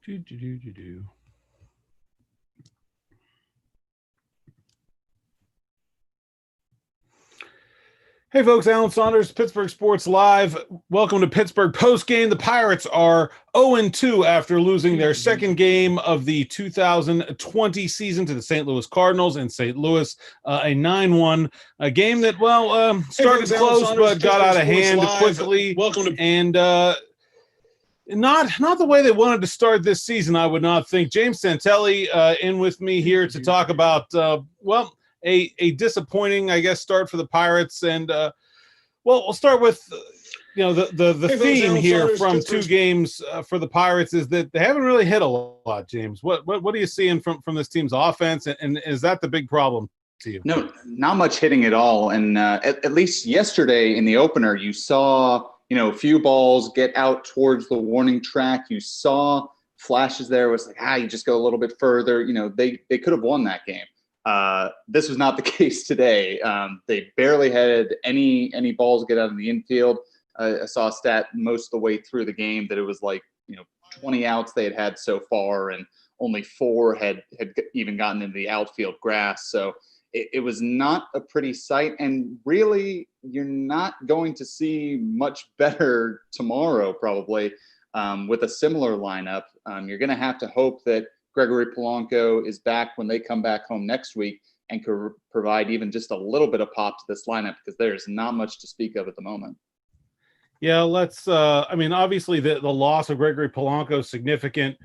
Do. Hey folks, Alan Saunders, Pittsburgh Sports Live. Welcome to Pittsburgh Postgame. The Pirates are 0-2 after losing their second game of the 2020 season to the St. Louis Cardinals in St. Louis, a 9-1, a game that, started close but got out of hand quickly. And not the way they wanted to start this season, I would not think. James Santelli in with me here to talk about, a disappointing, I guess, start for the Pirates. And, we'll start with, the theme here from two games for the Pirates is that they haven't really hit a lot, James. What are you seeing from this team's offense? And is that the big problem to you? No, not much hitting at all. And at least yesterday in the opener, you saw, a few balls get out towards the warning track. You saw flashes there. It was like, you just go a little bit further. They could have won that game. This was not the case today. They barely had any balls get out of the infield. I saw a stat most of the way through the game that it was 20 outs they had so far, and only 4 had even gotten into the outfield grass. So it was not a pretty sight, and really you're not going to see much better tomorrow probably with a similar lineup. You're going to have to hope that Gregory Polanco is back when they come back home next week and could provide even just a little bit of pop to this lineup, because there's not much to speak of at the moment. Yeah, let's obviously the loss of Gregory Polanco is significant.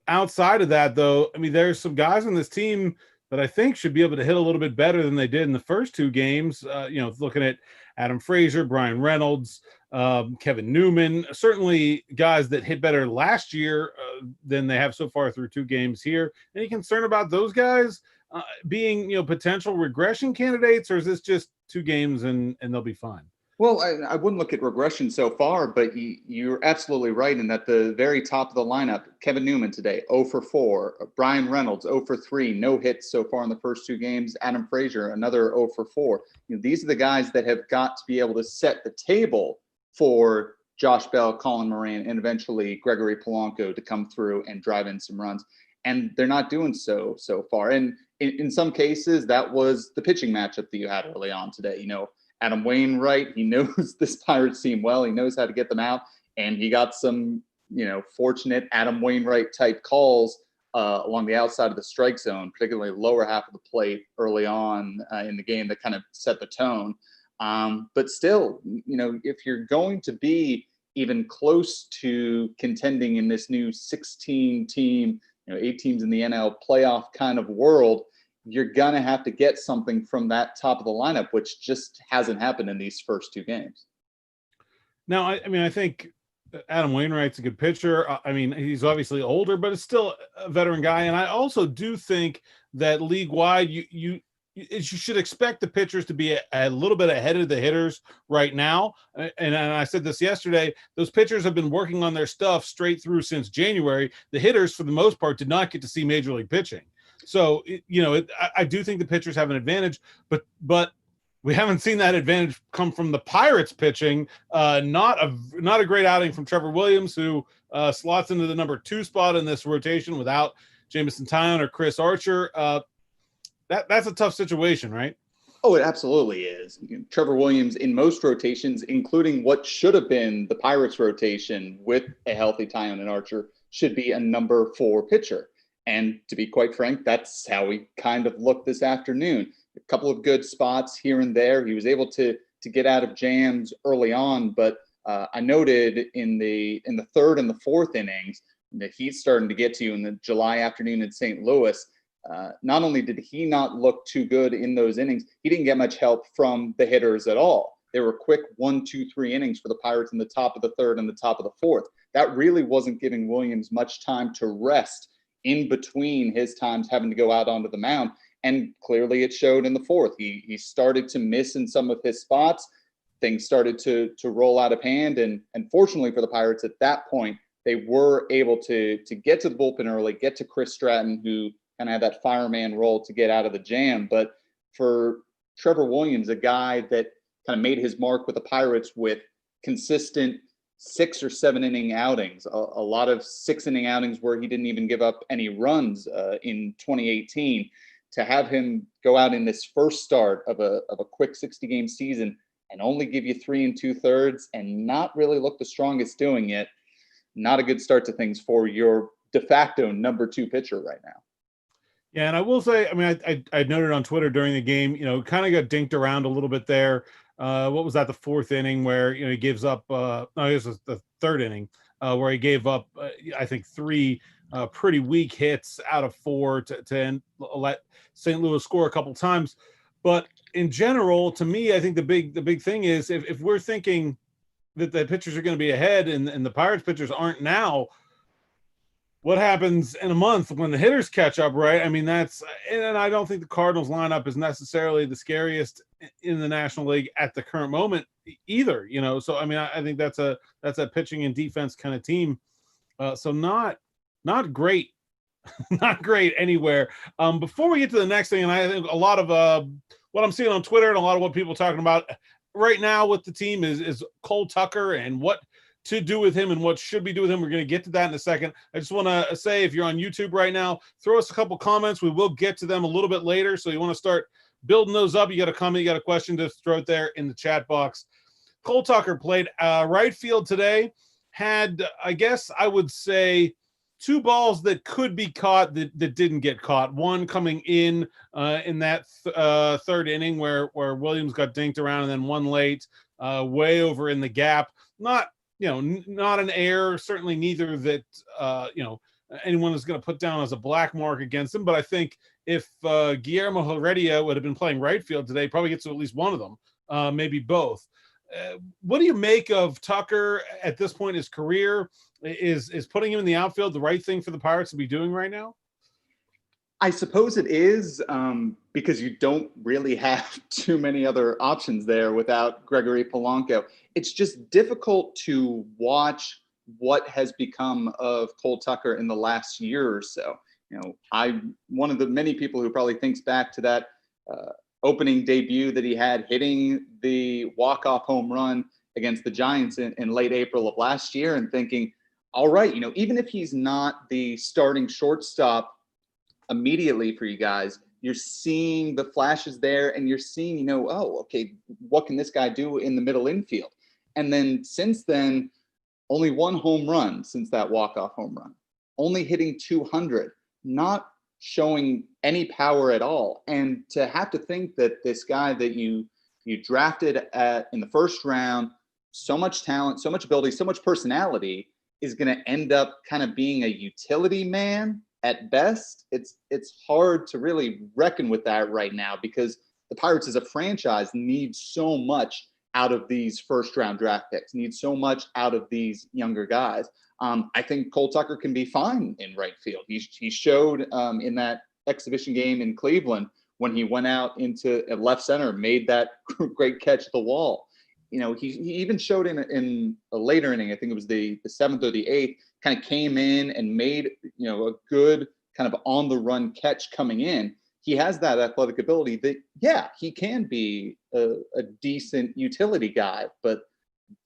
Outside of that, though, there's some guys on this team that I think should be able to hit a little bit better than they did in the first 2 games. Looking at Adam Frazier, Brian Reynolds, Kevin Newman, certainly guys that hit better last year than they have so far through 2 games here. Any concern about those guys being, potential regression candidates, or is this just 2 games and they'll be fine? Well, I wouldn't look at regression so far, but you're absolutely right in that the very top of the lineup, Kevin Newman today, 0 for 4. Brian Reynolds, 0 for 3. No hits so far in the first 2 games. Adam Frazier, another 0 for 4. These are the guys that have got to be able to set the table for Josh Bell, Colin Moran, and eventually Gregory Polanco to come through and drive in some runs. And they're not doing so far. And in some cases, that was the pitching matchup that you had early on today. Adam Wainwright, he knows this Pirates team well. He knows how to get them out. And he got some, fortunate Adam Wainwright type calls along the outside of the strike zone, particularly lower half of the plate early on in the game that kind of set the tone. But still, if you're going to be even close to contending in this new 16 team, 8 teams in the NL playoff kind of world, you're going to have to get something from that top of the lineup, which just hasn't happened in these first 2 games. Now, I think Adam Wainwright's a good pitcher. He's obviously older, but it's still a veteran guy. And I also do think that league-wide, you should expect the pitchers to be a little bit ahead of the hitters right now. And I said this yesterday, those pitchers have been working on their stuff straight through since January. The hitters, for the most part, did not get to see major league pitching. So, I do think the pitchers have an advantage, but we haven't seen that advantage come from the Pirates pitching. Not a great outing from Trevor Williams, who slots into the number 2 spot in this rotation without Jamison Tyone or Chris Archer. That's a tough situation, right? Oh, it absolutely is. Trevor Williams in most rotations, including what should have been the Pirates rotation with a healthy Tyone and Archer, should be a number 4 pitcher. And to be quite frank, that's how we kind of looked this afternoon. A couple of good spots here and there. He was able to get out of jams early on, but I noted in the 3rd and the 4th innings, the heat starting to get to you in the July afternoon in St. Louis. Not only did he not look too good in those innings, he didn't get much help from the hitters at all. They were quick 1, 2, 3 innings for the Pirates in the top of the 3rd and the top of the 4th. That really wasn't giving Williams much time to rest in between his times having to go out onto the mound. And clearly it showed in the 4th. He started to miss in some of his spots. Things started to roll out of hand. And fortunately for the Pirates at that point, they were able to get to the bullpen early, get to Chris Stratton, who kind of had that fireman role to get out of the jam. But for Trevor Williams, a guy that kind of made his mark with the Pirates with consistent 6 or 7 inning outings, a lot of 6-inning outings where he didn't even give up any runs in 2018. To have him go out in this first start of a quick 60-game season and only give you 3 2/3 and not really look the strongest doing it, not a good start to things for your de facto number 2 pitcher right now. Yeah, and I will say, I mean, I noted on Twitter during the game, kind of got dinked around a little bit there. What was that, the 4th inning where, he gives up, no, this was the 3rd inning where he gave up, I think, 3 pretty weak hits out of 4 to let St. Louis score a couple times. But in general, to me, I think the big thing is if we're thinking that the pitchers are going to be ahead and the Pirates pitchers aren't now, what happens in a month when the hitters catch up, right? I mean, and I don't think the Cardinals lineup is necessarily the scariest in the National League at the current moment either, So, I mean, I think that's a pitching and defense kind of team. So not great, not great anywhere. Before we get to the next thing, and I think a lot of what I'm seeing on Twitter and a lot of what people are talking about right now with the team is Cole Tucker and what to do with him and what should be do with him. We're going to get to that in a second. I just want to say, if you're on YouTube right now, throw us a couple comments. We will get to them a little bit later. So you want to start building those up. You got a comment, you got a question, just throw it there in the chat box. Cole Tucker played right field today, had, I guess I would say, 2 balls that could be caught that didn't get caught. One coming in that 3rd inning where Williams got dinked around, and then one late way over in the gap. Not an error, certainly neither that, anyone is going to put down as a black mark against him. But I think if Guillermo Heredia would have been playing right field today, probably gets to at least one of them, maybe both. What do you make of Tucker at this point in his career? Is putting him in the outfield the right thing for the Pirates to be doing right now? I suppose it is, because you don't really have too many other options there without Gregory Polanco. It's just difficult to watch what has become of Cole Tucker in the last year or so. I'm one of the many people who probably thinks back to that opening debut that he had hitting the walk-off home run against the Giants in late April of last year and thinking, all right, even if he's not the starting shortstop immediately for you guys, you're seeing the flashes there and you're seeing, oh, okay, what can this guy do in the middle infield? And then since then, only 1 home run since that walk-off home run, only hitting 200, not showing any power at all. And to have to think that this guy that you drafted in the first round, so much talent, so much ability, so much personality, is going to end up kind of being a utility man at best. It's hard to really reckon with that right now because the Pirates as a franchise need so much out of these first round draft picks, need so much out of these younger guys. I think Cole Tucker can be fine in right field. He showed in that exhibition game in Cleveland when he went out into left center, made that great catch at the wall. He even showed in a later inning, I think it was the 7th or the 8th, kind of came in and made, a good kind of on the run catch coming in. He has that athletic ability that, yeah, he can be a decent utility guy, but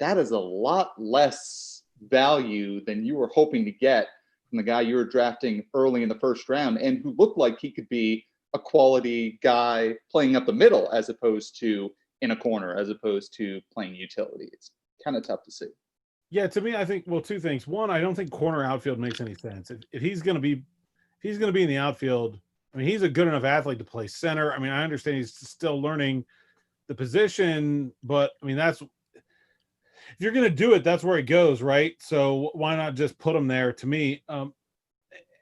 that is a lot less value than you were hoping to get from the guy you were drafting early in the first round and who looked like he could be a quality guy playing up the middle as opposed to in a corner, as opposed to playing utility. It's kind of tough to see. Yeah, to me, I think, 2 things. One, I don't think corner outfield makes any sense. If he's going to be in the outfield, I mean, he's a good enough athlete to play center. I mean, I understand he's still learning the position, but I mean, if you're going to do it, that's where he goes, right? So why not just put him there to me?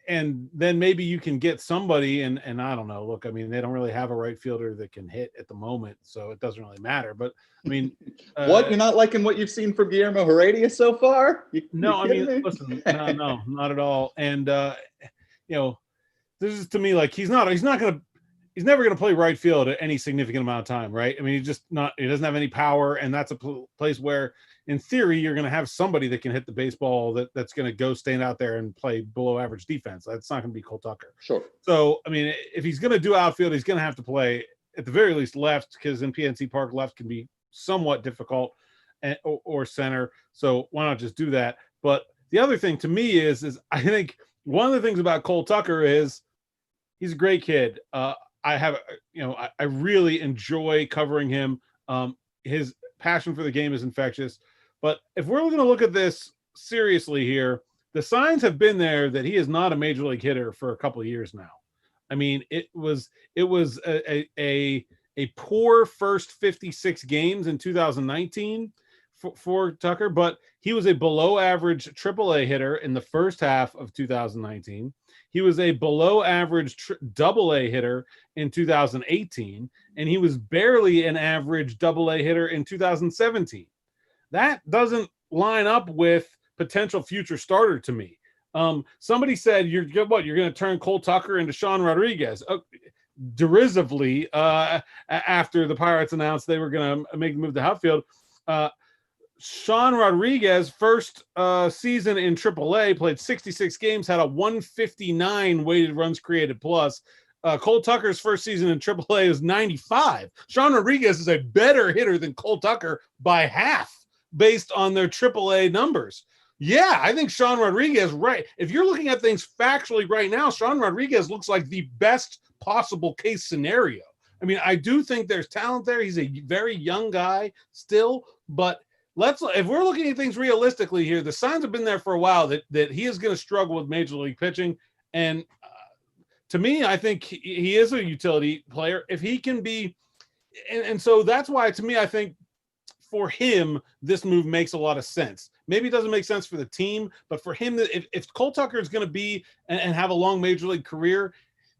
And then maybe you can get somebody, and I don't know. Look, I mean, they don't really have a right fielder that can hit at the moment, so it doesn't really matter. But I mean, what, you're not liking what you've seen from Guillermo Heredia so far? No, I mean, listen, no, not at all. And this is to me like he's never gonna play right field at any significant amount of time, right? I mean, he doesn't have any power, and that's a place where, in theory, you're going to have somebody that can hit the baseball that's going to go stand out there and play below average defense. That's not going to be Cole Tucker. Sure. So, I mean, if he's going to do outfield, he's going to have to play at the very least left, because in PNC Park, left can be somewhat difficult. or center. So why not just do that? But the other thing to me is I think one of the things about Cole Tucker is he's a great kid. I really enjoy covering him. His passion for the game is infectious. But if we're going to look at this seriously here, the signs have been there that he is not a major league hitter for a couple of years now. I mean, it was a poor first 56 games in 2019 for Tucker, but he was a below average AAA hitter in the first half of 2019. He was a below average AA hitter in 2018, and he was barely an average AA hitter in 2017. That doesn't line up with potential future starter to me. Somebody said you're going to turn Cole Tucker into Sean Rodriguez derisively after the Pirates announced they were going to make the move to outfield. Sean Rodriguez, first season in AAA, played 66 games, had a 159 weighted runs created plus. Cole Tucker's first season in AAA is 95. Sean Rodriguez is a better hitter than Cole Tucker by half based on their AAA numbers. Yeah, I think Sean Rodriguez, right. If you're looking at things factually right now, Sean Rodriguez looks like the best possible case scenario. I mean, I do think there's talent there. He's a very young guy still, but if we're looking at things realistically here, the signs have been there for a while that he is going to struggle with major league pitching. And to me, I think he is a utility player. If he can be, and so that's why, to me, I think for him, this move makes a lot of sense. Maybe it doesn't make sense for the team, but for him, if Cole Tucker is going to be and have a long major league career,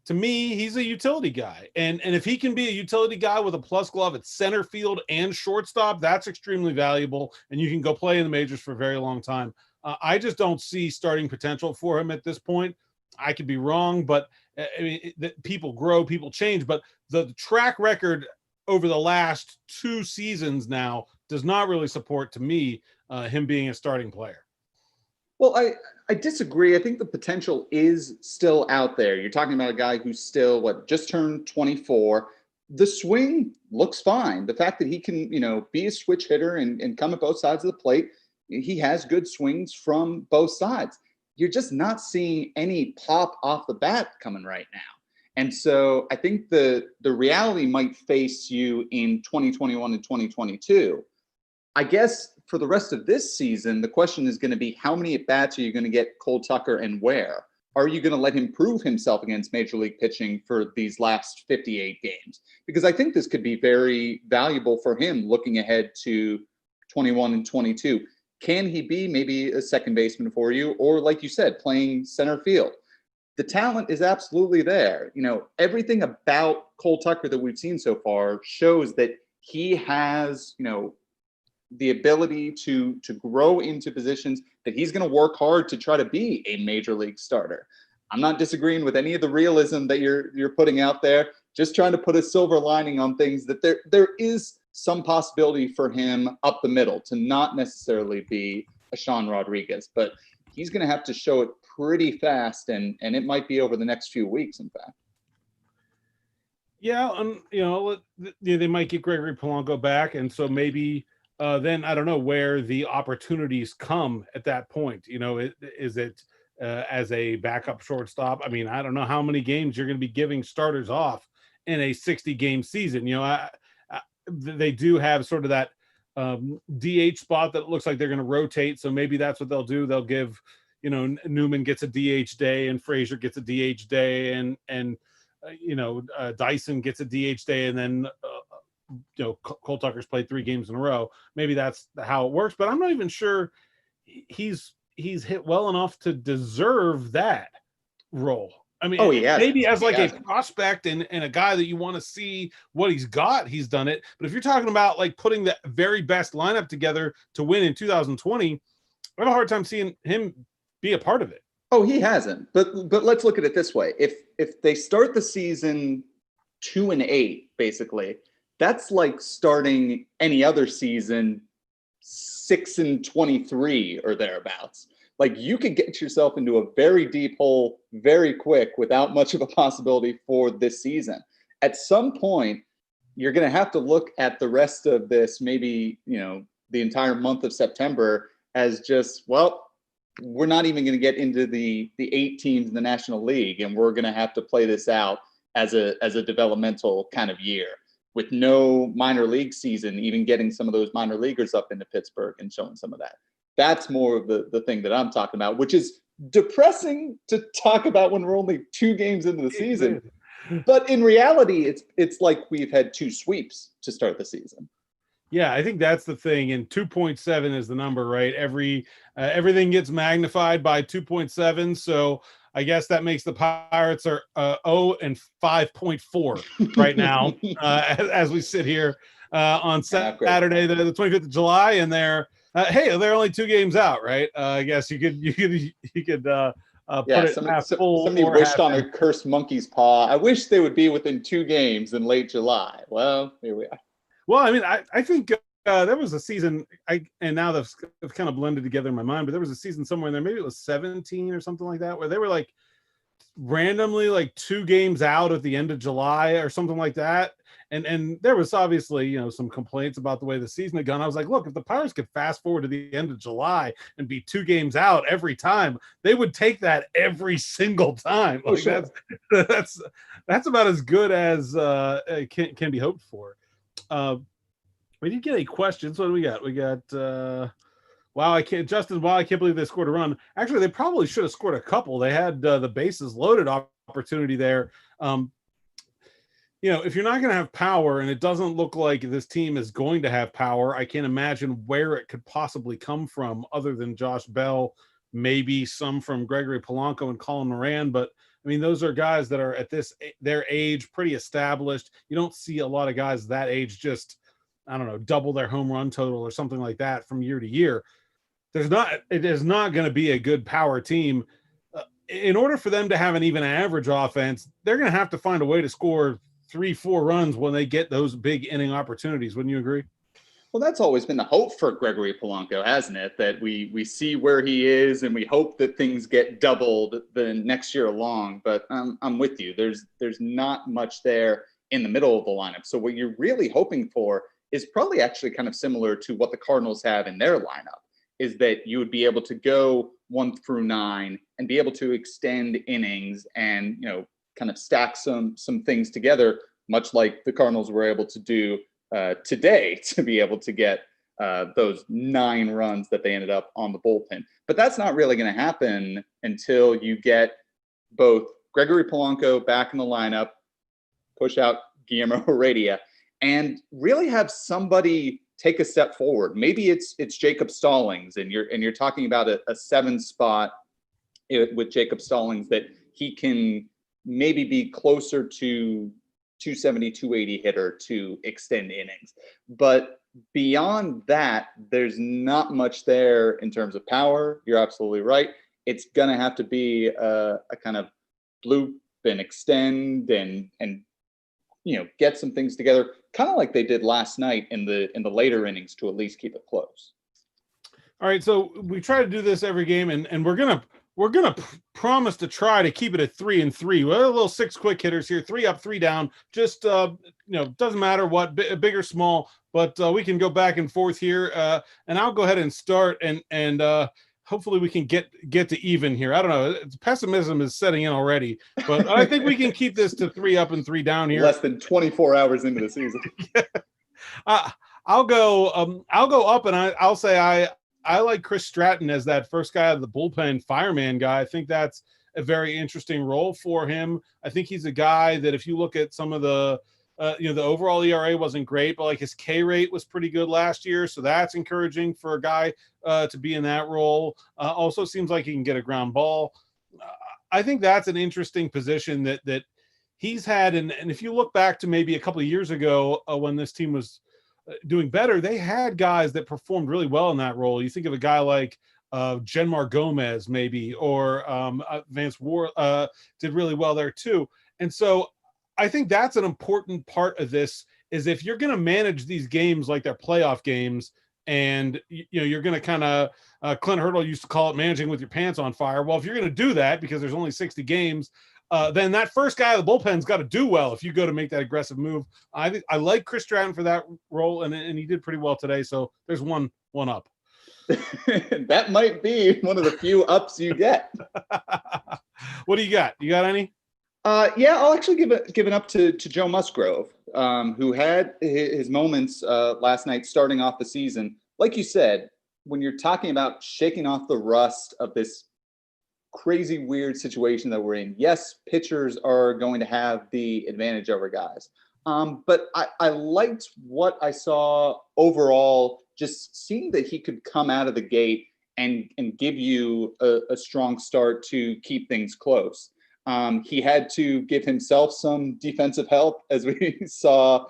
to me, he's a utility guy. And if he can be a utility guy with a plus glove at center field and shortstop, that's extremely valuable. And you can go play in the majors for a very long time. I just don't see starting potential for him at this point. I could be wrong, but I mean, people grow, people change. But the track record over the last 2 seasons now does not really support, to me, him being a starting player. Well, I disagree. I think the potential is still out there. You're talking about a guy who's still, just turned 24. The swing looks fine. The fact that he can, be a switch hitter and come at both sides of the plate, he has good swings from both sides. You're just not seeing any pop off the bat coming right now. And so I think the reality might face you in 2021 and 2022. I guess for the rest of this season, the question is going to be how many at-bats are you going to get Cole Tucker and where? Are you going to let him prove himself against Major League pitching for these last 58 games? Because I think this could be very valuable for him looking ahead to 21 and 22. Can he be maybe a second baseman for you? Or like you said, playing center field? The talent is absolutely there. Everything about Cole Tucker that we've seen so far shows that he has, the ability to grow into positions that he's going to work hard to try to be a major league starter. I'm not disagreeing with any of the realism that you're putting out there, just trying to put a silver lining on things, that there is some possibility for him up the middle to not necessarily be a Sean Rodriguez, but he's going to have to show it pretty fast, and it might be over the next few weeks, in fact. Yeah, they might get Gregory Polanco back, and so maybe then I don't know where the opportunities come at that point. Is it as a backup shortstop? I mean, I don't know how many games you're going to be giving starters off in a 60-game season. They do have sort of that DH spot that looks like they're going to rotate. So maybe that's what they'll do. They'll give, Newman gets a DH day and Frazier gets a DH day and Dyson gets a DH day, and then Cole Tucker's played 3 games in a row. Maybe that's how it works, but I'm not even sure he's hit well enough to deserve that role. I mean, maybe as like a prospect and a guy that you want to see what he's got, he's done it. But if you're talking about like putting the very best lineup together to win in 2020, I have a hard time seeing him be a part of it. Oh, he hasn't. But let's look at it this way. If they start the season 2-8, basically, that's like starting any other season 6-23 or thereabouts. Like, you could get yourself into a very deep hole very quick without much of a possibility for this season. At some point, you're going to have to look at the rest of this, maybe, the entire month of September as just, well, we're not even going to get into the 8 teams in the National League, and we're going to have to play this out as a developmental kind of year with no minor league season, even getting some of those minor leaguers up into Pittsburgh and showing some of that. That's more of the thing that I'm talking about, which is depressing to talk about when we're only 2 games into the season. But in reality, it's like we've had 2 sweeps to start the season. Yeah, I think that's the thing. And 2.7 is the number, right? Everything gets magnified by 2.7. So I guess that makes the Pirates are 0 and 5.4 right now as we sit here on Saturday, the 25th of July, and they're only 2 games out, right? I guess you could put it somebody wished on a cursed monkey's paw. I wish they would be within 2 games in late July. Well, here we are. Well, I mean, I think there was a season, and now they've kind of blended together in my mind, but there was a season somewhere in there, maybe it was 17 or something like that, where they were like randomly like 2 games out at the end of July or something like that. And there was obviously, some complaints about the way the season had gone. I was like, look, if the Pirates could fast forward to the end of July and be 2 games out every time, they would take that every single time. Like sure. That's about as good as can be hoped for. We did get a question. So what do we got? We got I can't believe they scored a run. Actually, they probably should have scored a couple. They had the bases loaded opportunity there. If you're not going to have power, and it doesn't look like this team is going to have power, I can't imagine where it could possibly come from other than Josh Bell, maybe some from Gregory Polanco and Colin Moran. But I mean, those are guys that are at their age, pretty established. You don't see a lot of guys that age just, I don't know, double their home run total or something like that from year to year. It is not going to be a good power team. In order for them to have an even average offense, they're going to have to find a way to score 3-4 runs when they get those big inning opportunities. Wouldn't you agree? Well, that's always been the hope for Gregory Polanco, hasn't it? That we see where he is, and we hope that things get doubled the next year along. But I'm with you. There's not much there in the middle of the lineup. So what you're really hoping for is probably actually kind of similar to what the Cardinals have in their lineup, is that you would be able to go 1 through 9 and be able to extend innings and, kind of stack some things together, much like the Cardinals were able to do today to be able to get those 9 runs that they ended up on the bullpen. But that's not really going to happen until you get both Gregory Polanco back in the lineup, push out Guillermo Heredia, and really have somebody take a step forward. Maybe it's Jacob Stallings, and you're talking about a 7 spot with Jacob Stallings that he can maybe be closer to 270, 280 hitter to extend innings. But beyond that, there's not much there in terms of power. You're absolutely right. It's going to have to be a kind of bloop and extend and get some things together, kind of like they did last night in the later innings to at least keep it close. All right, so we try to do this every game, and we're gonna promise to try to keep it at 3-3. We're a little 6 quick hitters here, 3 up, 3 down. Just doesn't matter what, big or small, but we can go back and forth here. And I'll go ahead and start, and hopefully we can get to even here. I don't know. Pessimism is setting in already, but I think we can keep this to 3 up and 3 down here. Less than 24 hours into the season. I'll go up, and I'll say I like Chris Stratton as that first guy out of the bullpen, fireman guy. I think that's a very interesting role for him. I think he's a guy that if you look at some of the overall ERA wasn't great, but like his K rate was pretty good last year. So that's encouraging for a guy to be in that role. Also seems like he can get a ground ball. I think that's an interesting position that he's had. And if you look back to maybe a couple of years ago when this team was doing better, they had guys that performed really well in that role. You think of a guy like Genmar Gomez maybe, or Vance War did really well there too. And so I think that's an important part of this, is if you're going to manage these games like they're playoff games, and you're going to kind of Clint Hurdle used to call it managing with your pants on fire. Well, if you're going to do that because there's only 60 games, then that first guy of the bullpen's got to do well if you go to make that aggressive move. I think I like Chris Stratton for that role, and he did pretty well today. So there's one up. That might be one of the few ups you get. What do you got? You got any? Yeah, I'll actually give an up to Joe Musgrove, who had his moments last night starting off the season. Like you said, when you're talking about shaking off the rust of this crazy, weird situation that we're in, yes, pitchers are going to have the advantage over guys. But I liked what I saw overall, just seeing that he could come out of the gate and give you a strong start to keep things close. He had to give himself some defensive help, as we saw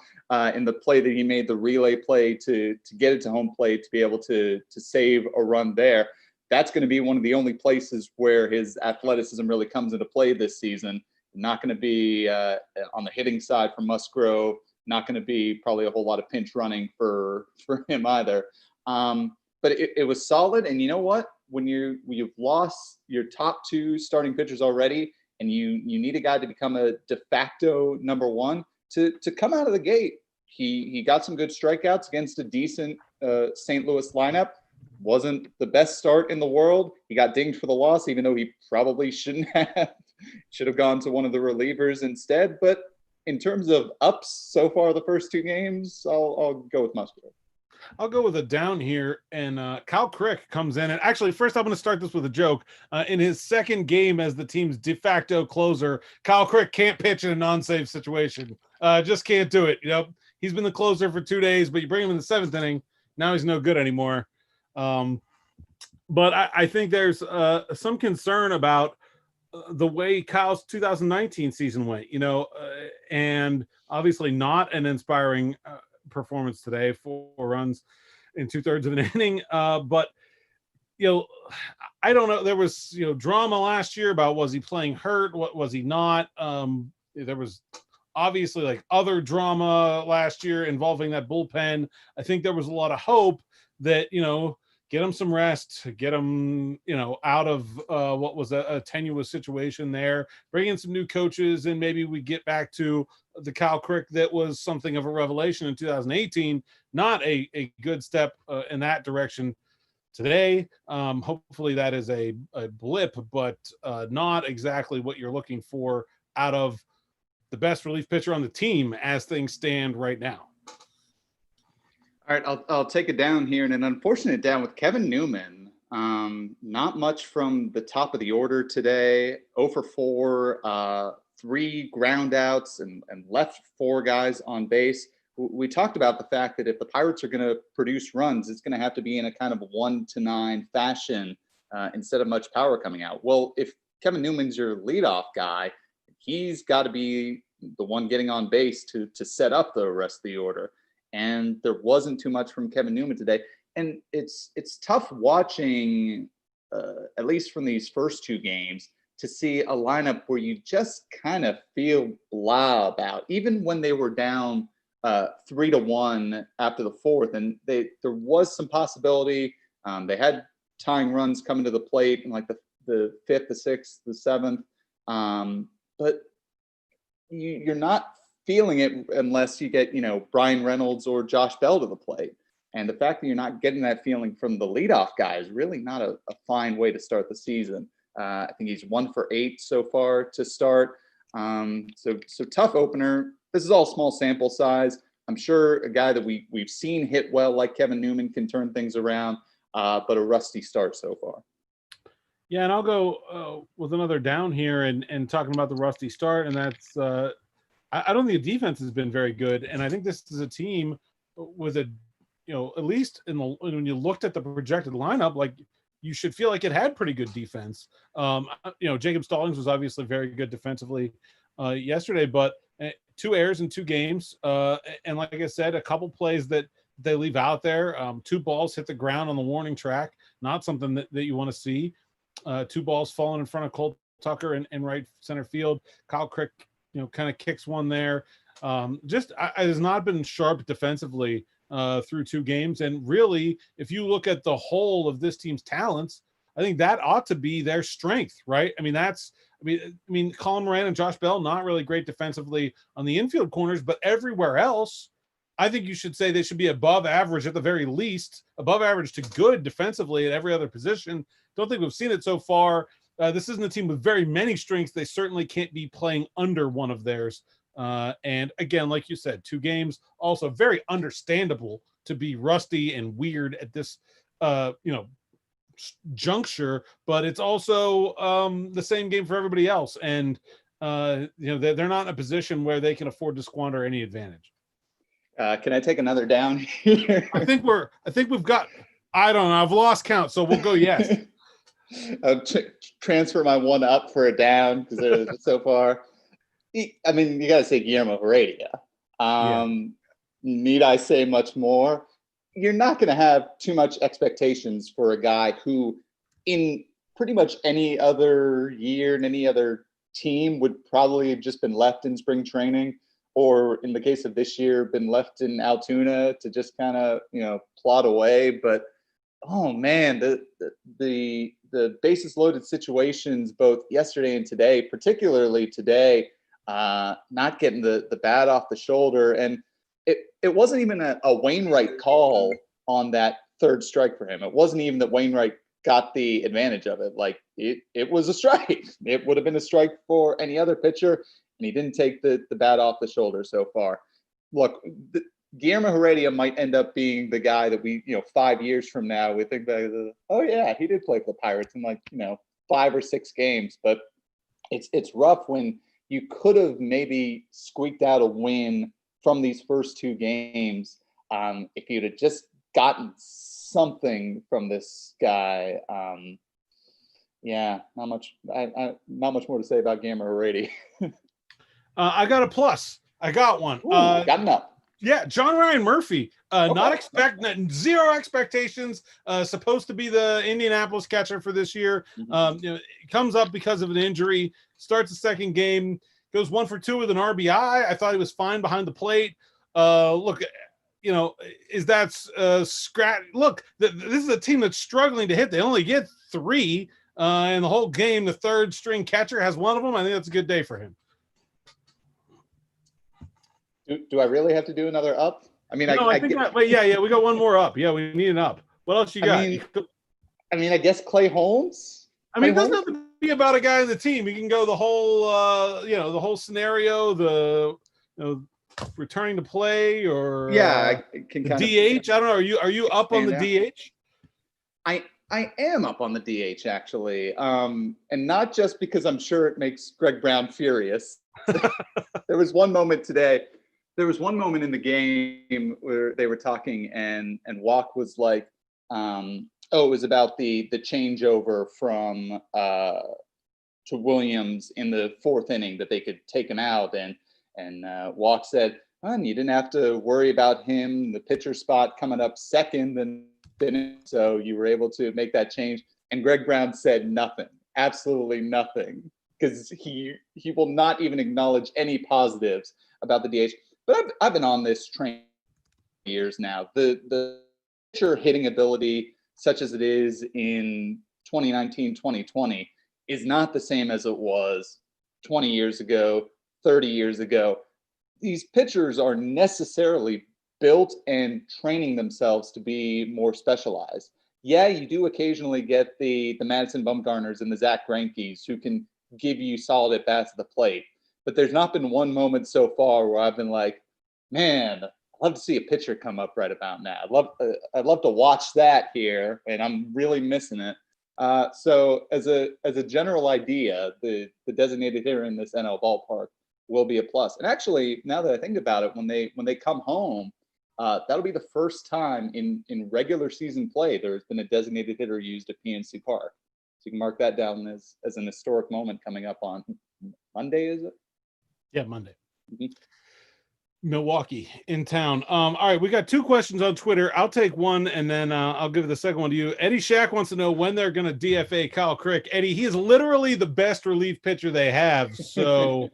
in the play that he made, the relay play to get it to home plate, to be able to save a run there. That's going to be one of the only places where his athleticism really comes into play this season. Not going to be on the hitting side for Musgrove. Not going to be probably a whole lot of pinch running for him either. But it was solid. And you know what? When you've lost your top two starting pitchers already, and you need a guy to become a de facto number one, to come out of the gate, he got some good strikeouts against a decent St. Louis lineup. Wasn't the best start in the world. He got dinged for the loss, even though he probably shouldn't have. Should have gone to one of the relievers instead. But in terms of ups so far the first two games, I'll go with Musgrove. I'll go with a down here, and Kyle Crick comes in. And actually, first I'm going to start this with a joke. In his second game as the team's de facto closer, Kyle Crick can't pitch in a non-save situation. Just can't do it. You know, he's been the closer for 2 days, but you bring him in the seventh inning, now he's no good anymore. But I think there's some concern about the way Kyle's 2019 season went, and obviously not an inspiring performance today, 4 runs in 2/3 of an inning. But, I don't know. There was, drama last year about, was he playing hurt? What was he not? There was obviously like other drama last year involving that bullpen. I think there was a lot of hope that, get him some rest, get him, out of what was a tenuous situation there, bring in some new coaches, and maybe we get back to the Kyle Crick that was something of a revelation in 2018. Not a good step in that direction today. Hopefully that is a blip, but not exactly what you're looking for out of the best relief pitcher on the team as things stand right now. All right, I'll take it down here, and an unfortunate down with Kevin Newman. Not much from the top of the order today. 0 for 4, 3 ground outs, and left 4 guys on base. We talked about the fact that if the Pirates are going to produce runs, it's going to have to be in a kind of 1-9 fashion instead of much power coming out. Well, if Kevin Newman's your leadoff guy, he's got to be the one getting on base to set up the rest of the order. And there wasn't too much from Kevin Newman today. And it's tough watching, at least from these first 2 games, to see a lineup where you just kind of feel blah about, even when they were down 3-1 after the 4th. And there was some possibility. They had tying runs coming to the plate in like the 5th, the 6th, the 7th. But you're not feeling it unless you get, Brian Reynolds or Josh Bell to the plate. And the fact that you're not getting that feeling from the leadoff guy is really not a fine way to start the season. I think he's 1 for 8 so far to start. So tough opener. This is all small sample size. I'm sure a guy that we've seen hit well like Kevin Newman can turn things around, but a rusty start so far. Yeah, and I'll go with another down here and talking about the rusty start, and that's I don't think the defense has been very good, and I think this is a team with a, at least when you looked at the projected lineup, like you should feel like it had pretty good defense. Jacob Stallings was obviously very good defensively yesterday, but 2 errors in 2 games, and like I said, a couple plays that they leave out there. 2 balls hit the ground on the warning track, not something that you want to see. 2 balls falling in front of Cole Tucker in right center field. Kyle Crick, kind of kicks one there. It has not been sharp defensively through 2 games. And really, if you look at the whole of this team's talents, I think that ought to be their strength, right? I mean, Colin Moran and Josh Bell, not really great defensively on the infield corners, but everywhere else, I think you should say they should be above average at the very least, above average to good defensively at every other position. Don't think we've seen it so far. This isn't a team with very many strengths. They certainly can't be playing under one of theirs. And again, like you said, 2 games, also very understandable to be rusty and weird at this, juncture, but it's also the same game for everybody else. And, they're not in a position where they can afford to squander any advantage. Can I take another down here? I think we've got, I don't know, I've lost count. So we'll go yes. I'll transfer my one up for a down because they're so far. I mean, you got to say Guillermo Heredia. Need I say much more? You're not going to have too much expectations for a guy who, in pretty much any other year and any other team, would probably have just been left in spring training, or in the case of this year, been left in Altoona to just kind of, plod away. But oh man, the bases loaded situations both yesterday and today, particularly today, not getting the bat off the shoulder. And it wasn't even a Wainwright call on that third strike for him. It wasn't even that Wainwright got the advantage of it. Like it was a strike. It would have been a strike for any other pitcher, and he didn't take the bat off the shoulder so far. Look, Guillermo Heredia might end up being the guy that we, 5 years from now, we think that, oh yeah, he did play for the Pirates in 5 or 6 games. But it's rough when you could have maybe squeaked out a win from these first 2 games. If you'd have just gotten something from this guy, not much more to say about Guillermo Heredia. I got a plus. I got one. Ooh, got an up. Yeah, John Ryan Murphy. Zero expectations. Supposed to be the Indianapolis catcher for this year. Mm-hmm. Comes up because of an injury. Starts the second game. Goes 1 for 2 with an RBI. I thought he was fine behind the plate. Look, is that scratch? Look, this is a team that's struggling to hit. They only get 3 in the whole game. The third string catcher has one of them. I think that's a good day for him. Do I really have to do another up? I mean, no, we got one more up. Yeah, we need an up. What else you got? I guess Clay Holmes. It doesn't have to be about a guy in the team. You can go the whole, the whole scenario, returning to play, or I can kind DH. I don't know. Are you up on the DH? I am up on the DH actually, and not just because I'm sure it makes Greg Brown furious. There was one moment in the game where they were talking, and Walk was like, it was about the changeover from to Williams in the 4th inning that they could take him out, and Walk said, you didn't have to worry about him, the pitcher spot coming up second, and so you were able to make that change. And Greg Brown said nothing, absolutely nothing, because he will not even acknowledge any positives about the DH. But I've been on this train for years now. The pitcher hitting ability, such as it is in 2019, 2020, is not the same as it was 20 years ago, 30 years ago. These pitchers are necessarily built and training themselves to be more specialized. Yeah, you do occasionally get the Madison Bumgarners and the Zach Greinke's who can give you solid at bats at the plate. But there's not been one moment so far where I've been like, man, I'd love to see a pitcher come up right about now. I'd love to watch that here, and I'm really missing it. So as a general idea, the designated hitter in this NL ballpark will be a plus. And actually, now that I think about it, when they come home, that'll be the first time in regular season play there's been a designated hitter used at PNC Park. So you can mark that down as an historic moment coming up on Monday, is it? Yeah, Monday. Mm-hmm. Milwaukee in town. All right, we got 2 questions on Twitter. I'll take one, and then I'll give the second one to you. Eddie Shack wants to know when they're going to DFA Kyle Crick. Eddie, he is literally the best relief pitcher they have. So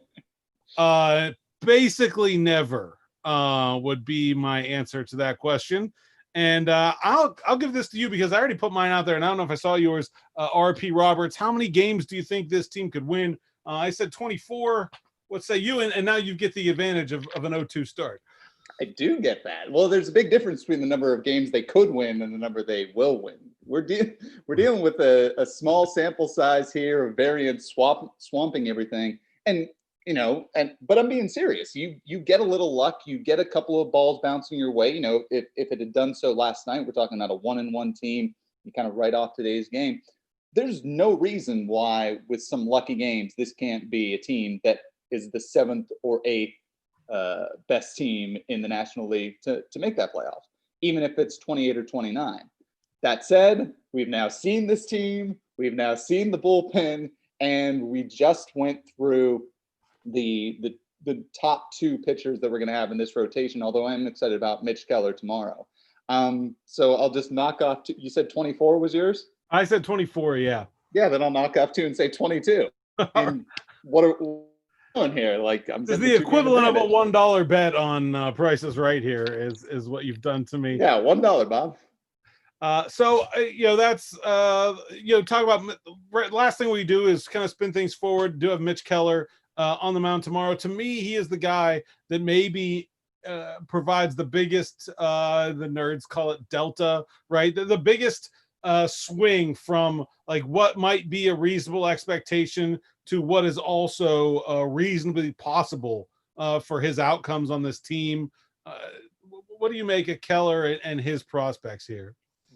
basically never would be my answer to that question. And I'll give this to you because I already put mine out there, and I don't know if I saw yours. RP Roberts, how many games do you think this team could win? I said 24. What say you? And now you get the advantage of an 0-2 start. I do get that. Well, there's a big difference between the number of games they could win and the number they will win. We're dealing with a small sample size here of variance swamping everything. And but I'm being serious. You get a little luck. You get a couple of balls bouncing your way. If it had done so last night, we're talking about a 1-1 team. You kind of write off today's game. There's no reason why, with some lucky games, this can't be a team that is the 7th or 8th best team in the National League to make that playoff, even if it's 28 or 29. That said, we've now seen this team. We've now seen the bullpen, and we just went through the top 2 pitchers that we're going to have in this rotation, although I'm excited about Mitch Keller tomorrow. So I'll just knock off you said 24 was yours? I said 24, yeah. Yeah, then I'll knock off 2 and say 22. And what are we doing here? Like, I'm the equivalent of a $1 bet on Price is Right here is what you've done to me. Yeah, $1, Bob. That's talk about last thing we do is kind of spin things forward. Do have Mitch Keller on the mound tomorrow. To me, he is the guy that maybe provides the biggest, the nerds call it delta, right? The biggest swing from like what might be a reasonable expectation to what is also reasonably possible for his outcomes on this team. What do you make of Keller and his prospects here?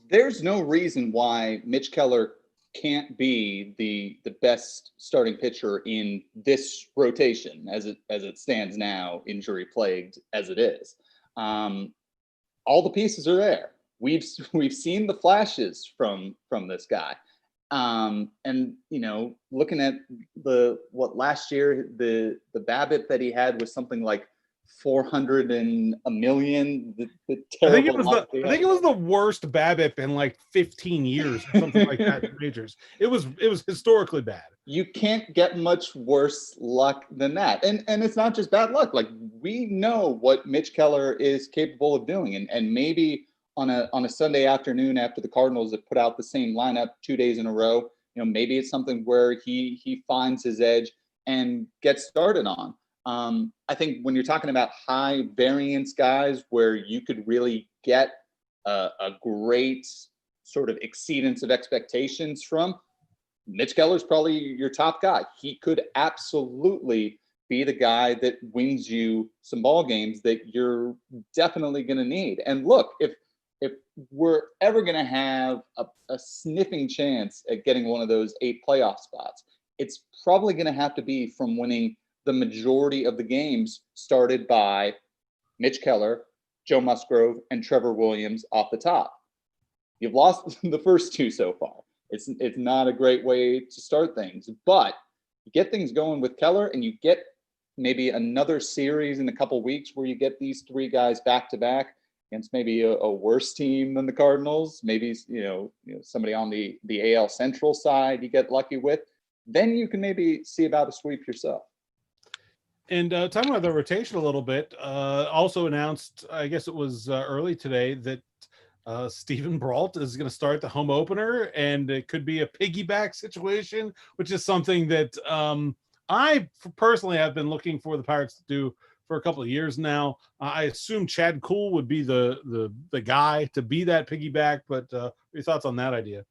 There's no reason why Mitch Keller can't be the best starting pitcher in this rotation as it stands now, injury plagued as it is. All the pieces are there. We've seen the flashes from this guy. And looking at last year, the BABIP that he had was something like 400 and a million. The terrible. I think it was the worst BABIP in like 15 years or something like that in majors. It was historically bad. You can't get much worse luck than that. And it's not just bad luck. Like, we know what Mitch Keller is capable of doing. And maybe on a Sunday afternoon after the Cardinals have put out the same lineup 2 days in a row, maybe it's something where he finds his edge and gets started on. I think when you're talking about high variance guys where you could really get a great sort of exceedance of expectations from, Mitch Keller's probably your top guy. He could absolutely be the guy that wins you some ball games that you're definitely going to need. And look, if we're ever going to have a sniffing chance at getting one of those 8 playoff spots, it's probably going to have to be from winning the majority of the games started by Mitch Keller, Joe Musgrove, and Trevor Williams off the top. You've lost the first 2 so far. It's not a great way to start things, but you get things going with Keller, and you get maybe another series in a couple weeks where you get these 3 guys back to back against maybe a worse team than the Cardinals, maybe somebody on the AL Central side you get lucky with, then you can maybe see about a sweep yourself. And talking about the rotation a little bit, also announced, I guess it was early today, that Stephen Brault is going to start the home opener, and it could be a piggyback situation, which is something that I personally have been looking for the Pirates to do for a couple of years now. I assume Chad Kuhl would be the guy to be that piggyback, but your thoughts on that idea?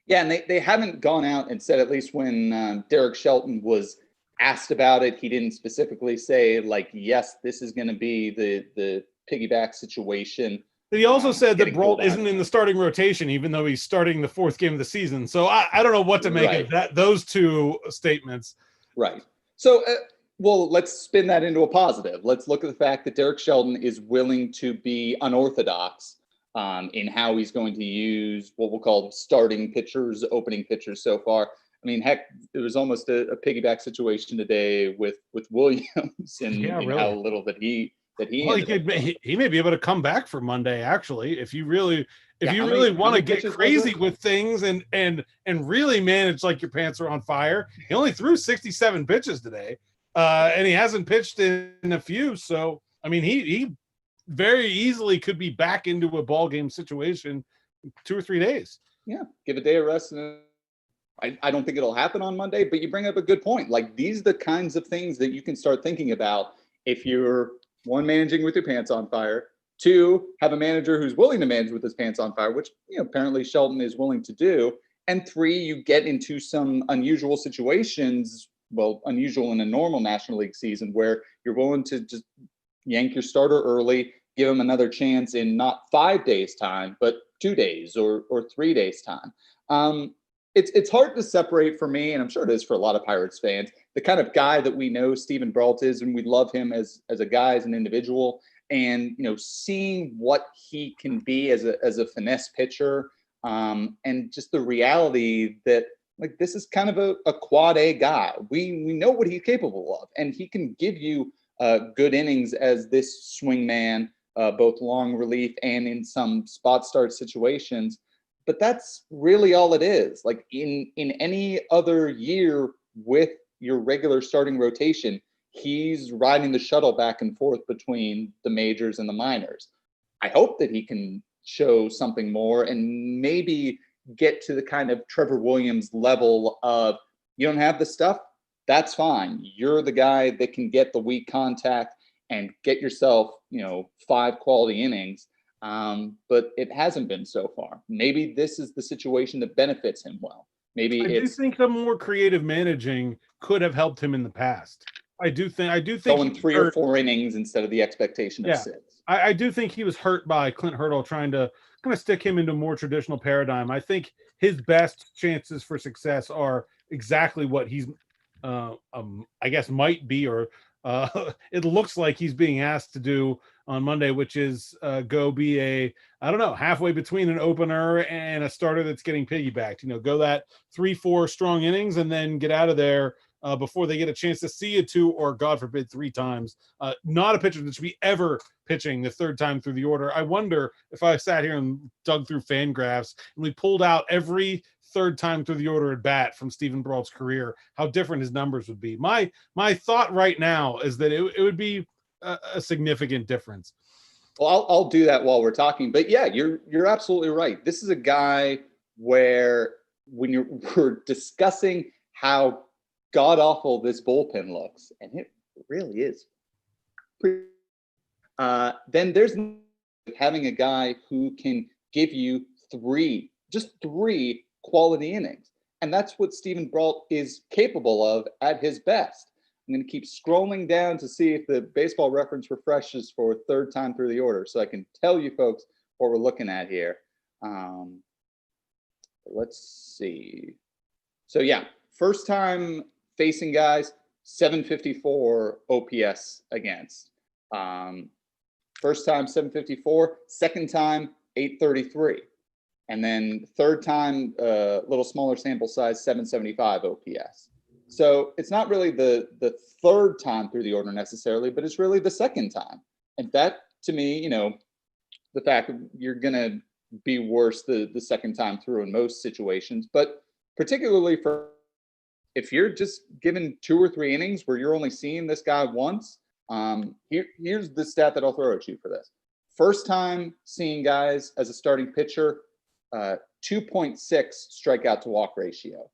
Yeah, and they haven't gone out and said, at least when Derek Shelton was asked about it, he didn't specifically say, like, yes, this is going to be the piggyback situation. But he also said that Brault isn't in the starting rotation, even though he's starting the 4th game of the season. So I don't know what to make of those 2 statements. Right. So, well, let's spin that into a positive. Let's look at the fact that Derek Shelton is willing to be unorthodox in how he's going to use what we'll call starting pitchers, opening pitchers so far. I mean, heck, it was almost a piggyback situation today with Williams and how little that he may be able to come back for Monday. Actually, if you really want to get crazy with things and really manage like your pants are on fire, he only threw 67 pitches today, and he hasn't pitched in a few. So I mean, he very easily could be back into a ball game situation in 2 or 3 days. Yeah, give a day of rest. And I don't think it'll happen on Monday, but you bring up a good point. Like, these are the kinds of things that you can start thinking about if you're, one, managing with your pants on fire, two, have a manager who's willing to manage with his pants on fire, which, apparently Shelton is willing to do, and three, you get into some unusual situations, well, unusual in a normal National League season, where you're willing to just yank your starter early, give him another chance in not 5 days time, but 2 days or 3 days time. It's hard to separate for me, and I'm sure it is for a lot of Pirates fans, the kind of guy that we know Steven Brault is, and we love him as a guy, as an individual, and seeing what he can be as a finesse pitcher, and just the reality that, like, this is kind of a quad A guy. We know what he's capable of, and he can give you good innings as this swing man, both long relief and in some spot start situations. But that's really all it is. Like, in any other year with your regular starting rotation, he's riding the shuttle back and forth between the majors and the minors. I hope that he can show something more and maybe get to the kind of Trevor Williams level of, you don't have the stuff, that's fine. You're the guy that can get the weak contact and get yourself, 5 quality innings. But it hasn't been so far. Maybe this is the situation that benefits him well. Maybe I do think some more creative managing could have helped him in the past. I do think going 3 or 4 innings instead of the expectation of 6. I do think he was hurt by Clint Hurdle trying to kind of stick him into a more traditional paradigm. I think his best chances for success are exactly what he's, I guess, might be, or it looks like he's being asked to do on Monday, which is go be halfway between an opener and a starter that's getting piggybacked. Go that 3-4 strong innings and then get out of there before they get a chance to see you 2 or, God forbid, 3 times. Not a pitcher that should be ever pitching the 3rd time through the order. I wonder if I sat here and dug through fan graphs and we pulled out every 3rd time through the order at bat from Steven Brault's career, how different his numbers would be. My thought right now is that it would be a significant difference. Well, I'll do that while we're talking, but yeah, you're absolutely right. This is a guy where, when we're discussing how god awful this bullpen looks, and it really is, then there's having a guy who can give you 3 quality innings, and that's what Steven Brault is capable of at his best. I'm going to keep scrolling down to see if the Baseball Reference refreshes for 3rd time through the order, so I can tell you folks what we're looking at here. Let's see. So yeah, first time facing guys, 754 OPS against. First time 754, second time 833. And then third time, little smaller sample size, 775 OPS. So it's not really the 3rd time through the order necessarily, but it's really the 2nd time. And that, to me, the fact that you're going to be worse the 2nd time through in most situations, but particularly for if you're just given 2 or 3 innings where you're only seeing this guy once, here's the stat that I'll throw at you for this. First time seeing guys as a starting pitcher, 2.6 strikeout to walk ratio.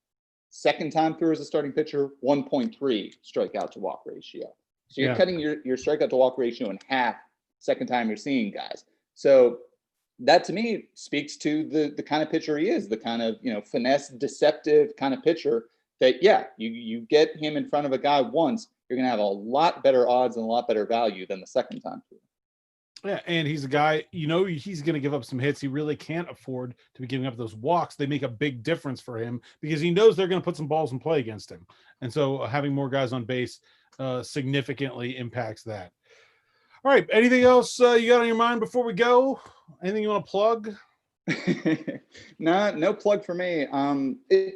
Second time through as a starting pitcher, 1.3 strikeout to walk ratio. So you're cutting your strikeout to walk ratio in half second time you're seeing guys. So that, to me, speaks to the kind of pitcher he is, the kind of, finesse, deceptive kind of pitcher that, you get him in front of a guy once, you're going to have a lot better odds and a lot better value than the 2nd time through. Yeah, and he's a guy, he's going to give up some hits. He really can't afford to be giving up those walks. They make a big difference for him because he knows they're going to put some balls in play against him. And so having more guys on base significantly impacts that. All right. Anything else you got on your mind before we go? Anything you want to plug? No plug for me.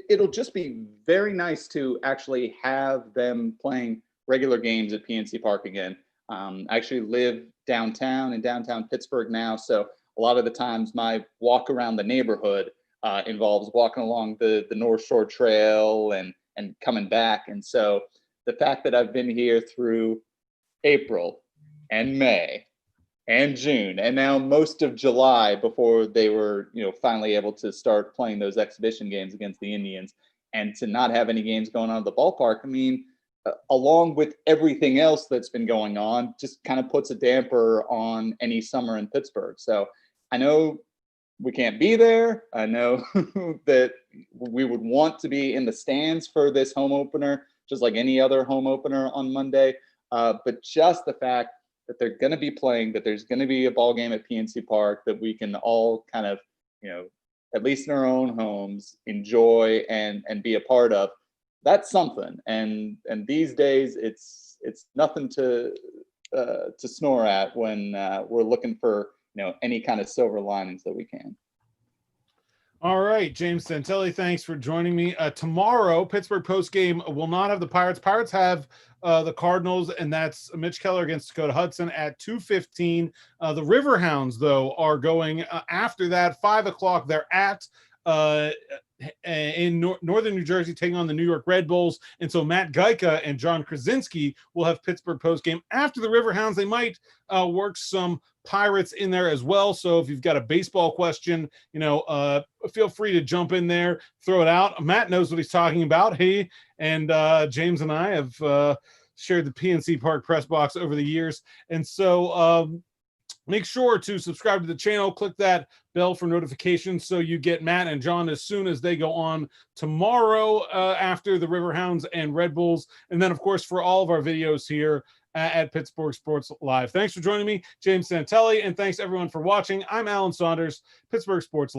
It'll just be very nice to actually have them playing regular games at PNC Park again. I actually live downtown in downtown Pittsburgh now, so a lot of the times my walk around the neighborhood involves walking along the North Shore Trail and coming back. And so the fact that I've been here through April and May and June, and now most of July before they were, finally able to start playing those exhibition games against the Indians, and to not have any games going on at the ballpark. I mean, along with everything else that's been going on, just kind of puts a damper on any summer in Pittsburgh. So I know we can't be there. I know that we would want to be in the stands for this home opener, just like any other home opener on Monday. But just the fact that they're going to be playing, that there's going to be a ball game at PNC Park that we can all kind of, at least in our own homes, enjoy and be a part of. That's something. And these days, it's nothing to snore at when we're looking for any kind of silver linings that we can. All right, James Santelli, thanks for joining me. Tomorrow, Pittsburgh postgame will not have the Pirates. Pirates have the Cardinals, and that's Mitch Keller against Dakota Hudson at 2:15. The Riverhounds, though, are going after that, 5 o'clock. They're at in northern New Jersey, taking on the New York Red Bulls. And so Matt Geica and John Krasinski will have Pittsburgh postgame. After the Riverhounds, they might work some Pirates in there as well. So if you've got a baseball question, feel free to jump in there, throw it out. Matt knows what he's talking about. He and James and I have shared the PNC Park press box over the years. And so make sure to subscribe to the channel, click that bell for notifications so you get Matt and John as soon as they go on tomorrow after the Riverhounds and Red Bulls. And then, of course, for all of our videos here at Pittsburgh Sports Live. Thanks for joining me, James Santelli, and thanks everyone for watching. I'm Alan Saunders, Pittsburgh Sports Live.